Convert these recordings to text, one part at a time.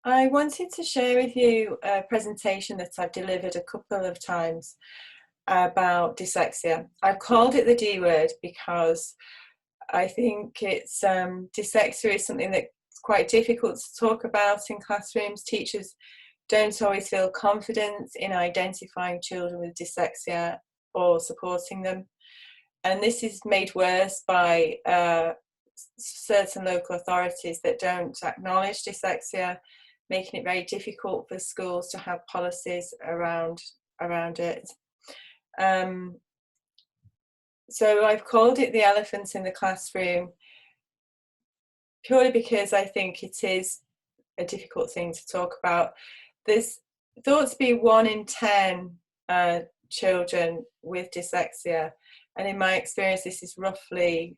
I wanted to share with you a presentation that I've delivered a couple of times about dyslexia. I've called it the D word because I think dyslexia is something that's quite difficult to talk about in classrooms. Teachers don't always feel confident in identifying children with dyslexia or supporting them. And this is made worse by certain local authorities that don't acknowledge dyslexia, making it very difficult for schools to have policies around it. So I've called it the elephant in the classroom purely because I think it is a difficult thing to talk about. There's thought to be 1 in 10 children with dyslexia, and in my experience this is roughly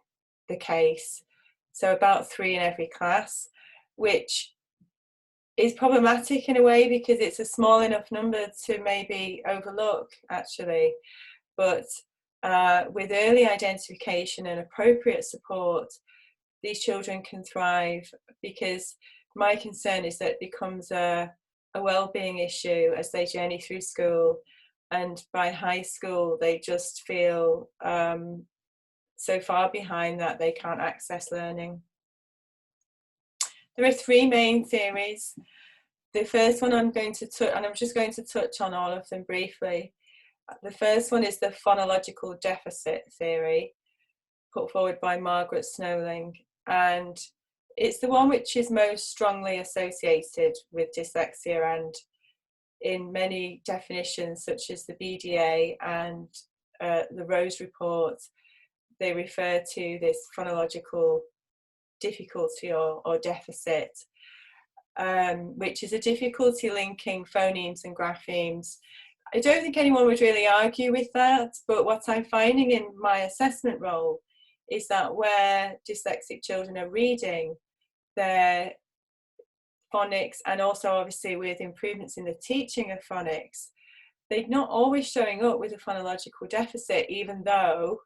the case, so about 3 in every class, which is problematic in a way because it's a small enough number to maybe overlook actually, but with early identification and appropriate support, these children can thrive, because my concern is that it becomes a well-being issue as they journey through school, and by high school they just feel so far behind that they can't access learning. There are 3 main theories. The first one I'm going to touch, and I'm just going to touch on all of them briefly. The first one is the phonological deficit theory, put forward by Margaret Snowling, and it's the one which is most strongly associated with dyslexia, and in many definitions such as the BDA and the Rose Report, they refer to this phonological difficulty or deficit, which is a difficulty linking phonemes and graphemes. I don't think anyone would really argue with that, but what I'm finding in my assessment role is that where dyslexic children are reading, their phonics, and also obviously with improvements in the teaching of phonics, they're not always showing up with a phonological deficit, even though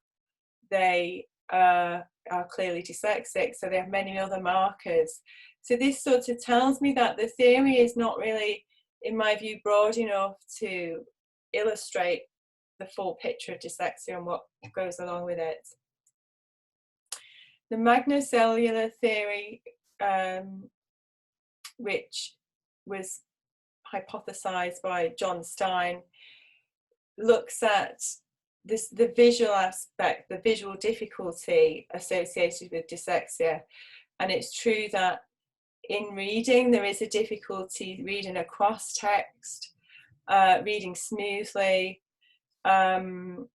they are clearly dyslexic, so they have many other markers. So this sort of tells me that the theory is not really, in my view, broad enough to illustrate the full picture of dyslexia and what goes along with it. The magnocellular theory, which was hypothesized by John Stein, looks at the visual aspect, the visual difficulty associated with dyslexia. And it's true that in reading there is a difficulty reading across text, reading smoothly, and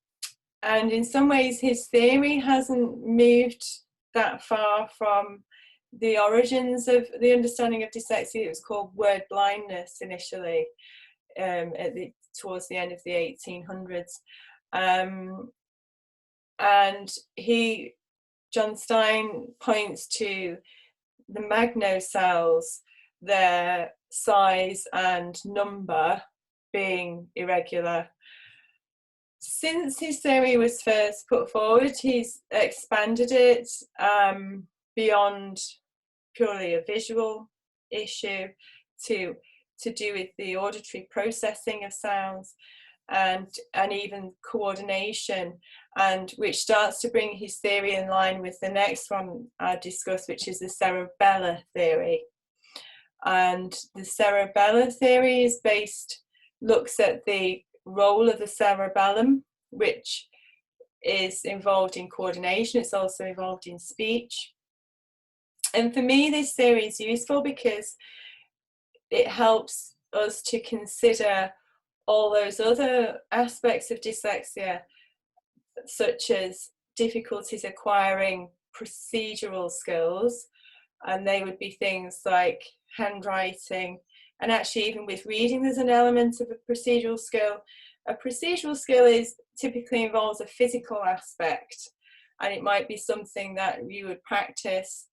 in some ways his theory hasn't moved that far from the origins of the understanding of dyslexia. It was called word blindness initially, towards the end of the 1800s. And John Stein points to the magnocells, their size and number being irregular. Since his theory was first put forward, he's expanded it beyond purely a visual issue to do with the auditory processing of sounds and even coordination, and which starts to bring his theory in line with the next one I discussed, which is the cerebellar theory. And the cerebellar theory looks at the role of the cerebellum, which is involved in coordination. It's also involved in speech. And for me, this theory is useful because it helps us to consider all those other aspects of dyslexia, such as difficulties acquiring procedural skills, and they would be things like handwriting, and actually even with reading there's an element of a procedural skill. A procedural skill typically involves a physical aspect, and it might be something that you would practice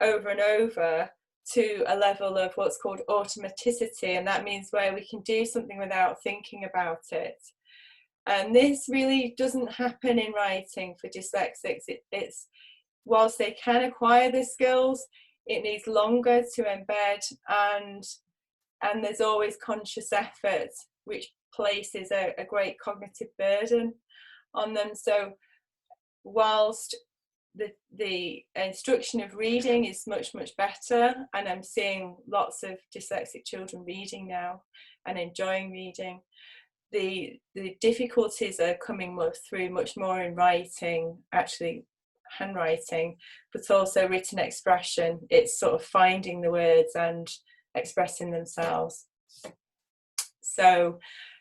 over and over to a level of what's called automaticity, and that means where we can do something without thinking about it. And this really doesn't happen in writing for dyslexics. It's whilst they can acquire the skills, it needs longer to embed, and and there's always conscious effort, which places a great cognitive burden on them. So whilst the instruction of reading is much better, and I'm seeing lots of dyslexic children reading now and enjoying reading, the difficulties are coming through much more in writing, actually handwriting, but also written expression. It's sort of finding the words and expressing themselves. So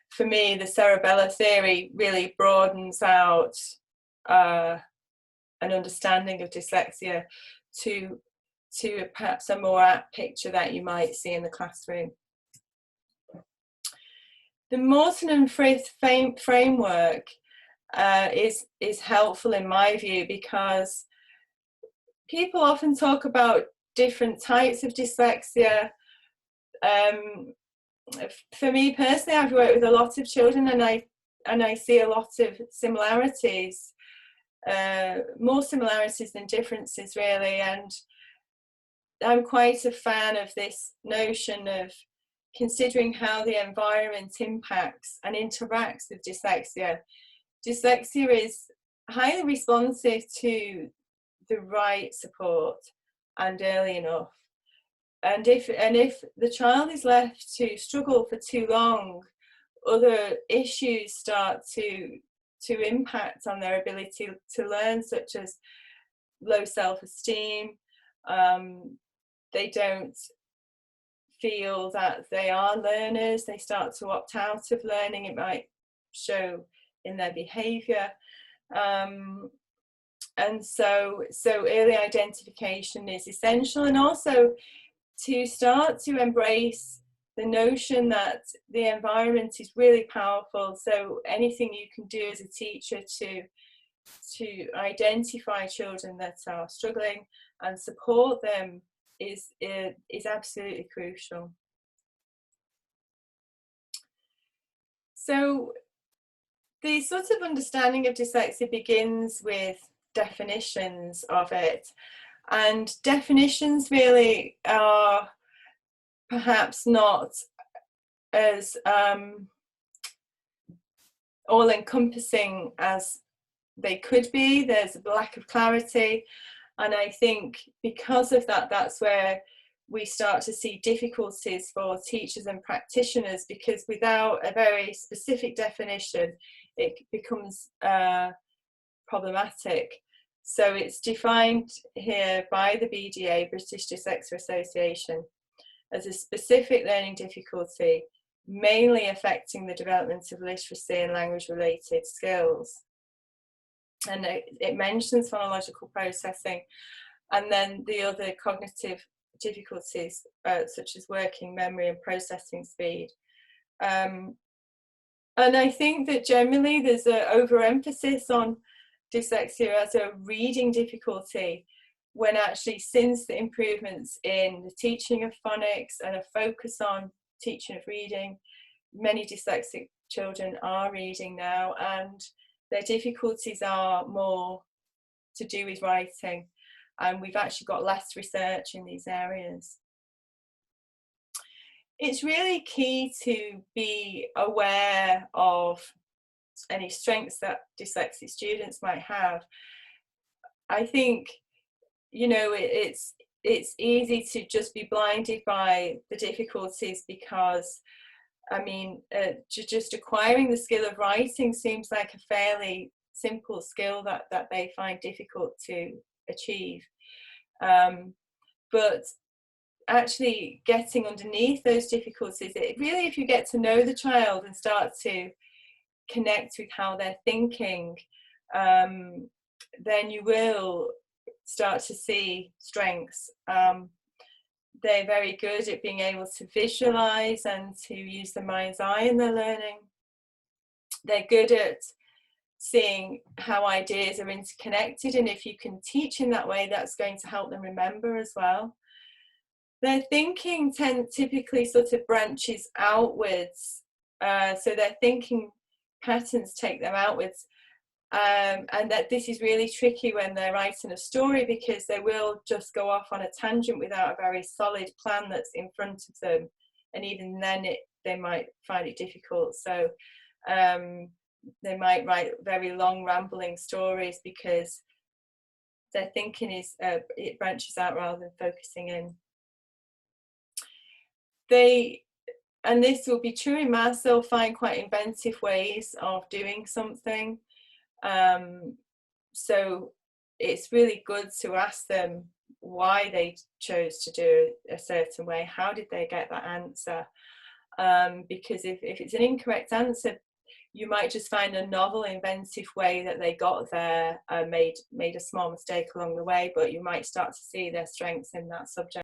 for me, the cerebellar theory really broadens out an understanding of dyslexia to perhaps a more apt picture that you might see in the classroom. The Morton and Frith framework is helpful in my view, because people often talk about different types of dyslexia. For me personally, I've worked with a lot of children, and I see a lot of similarities, more similarities than differences really, and I'm quite a fan of this notion of considering how the environment impacts and interacts with dyslexia. Dyslexia is highly responsive to the right support and early enough. And if the child is left to struggle for too long, other issues start to impact on their ability to learn, such as low self-esteem. They don't feel that they are learners. They start to opt out of learning. It might show in their behaviour. And so early identification is essential, and also to start to embrace the notion that the environment is really powerful. So anything you can do as a teacher to identify children that are struggling and support them is absolutely crucial. So the sort of understanding of dyslexia begins with definitions of it, and definitions really are perhaps not as all-encompassing as they could be. There's a lack of clarity, and I think because of that, that's where we start to see difficulties for teachers and practitioners, because without a very specific definition, it becomes problematic. So it's defined here by the BDA, British Dyslexia Association, as a specific learning difficulty, mainly affecting the development of literacy and language-related skills. And it mentions phonological processing, and then the other cognitive difficulties, such as working memory and processing speed. And I think that generally there's an overemphasis on dyslexia as a reading difficulty, when actually, since the improvements in the teaching of phonics and a focus on teaching of reading, many dyslexic children are reading now, and their difficulties are more to do with writing, and we've actually got less research in these areas. It's really key to be aware of any strengths that dyslexic students might have. I think, you know, it's easy to just be blinded by the difficulties, because I mean, just acquiring the skill of writing seems like a fairly simple skill that they find difficult to achieve. But actually getting underneath those difficulties, it really, if you get to know the child and start to connect with how they're thinking, then you will start to see strengths. They're very good at being able to visualize and to use the mind's eye in their learning. They're good at seeing how ideas are interconnected, and if you can teach in that way, that's going to help them remember as well. Their thinking typically sort of branches outwards, so their thinking patterns take them outwards. And that this is really tricky when they're writing a story, because they will just go off on a tangent without a very solid plan that's in front of them and even then they might find it difficult. So they might write very long rambling stories because their thinking is it branches out rather than focusing in. And this will be true in maths, they'll find quite inventive ways of doing something. So it's really good to ask them why they chose to do a certain way. How did they get that answer? Because if it's an incorrect answer, you might just find a novel, inventive way that they got there, made a small mistake along the way, but you might start to see their strengths in that subject.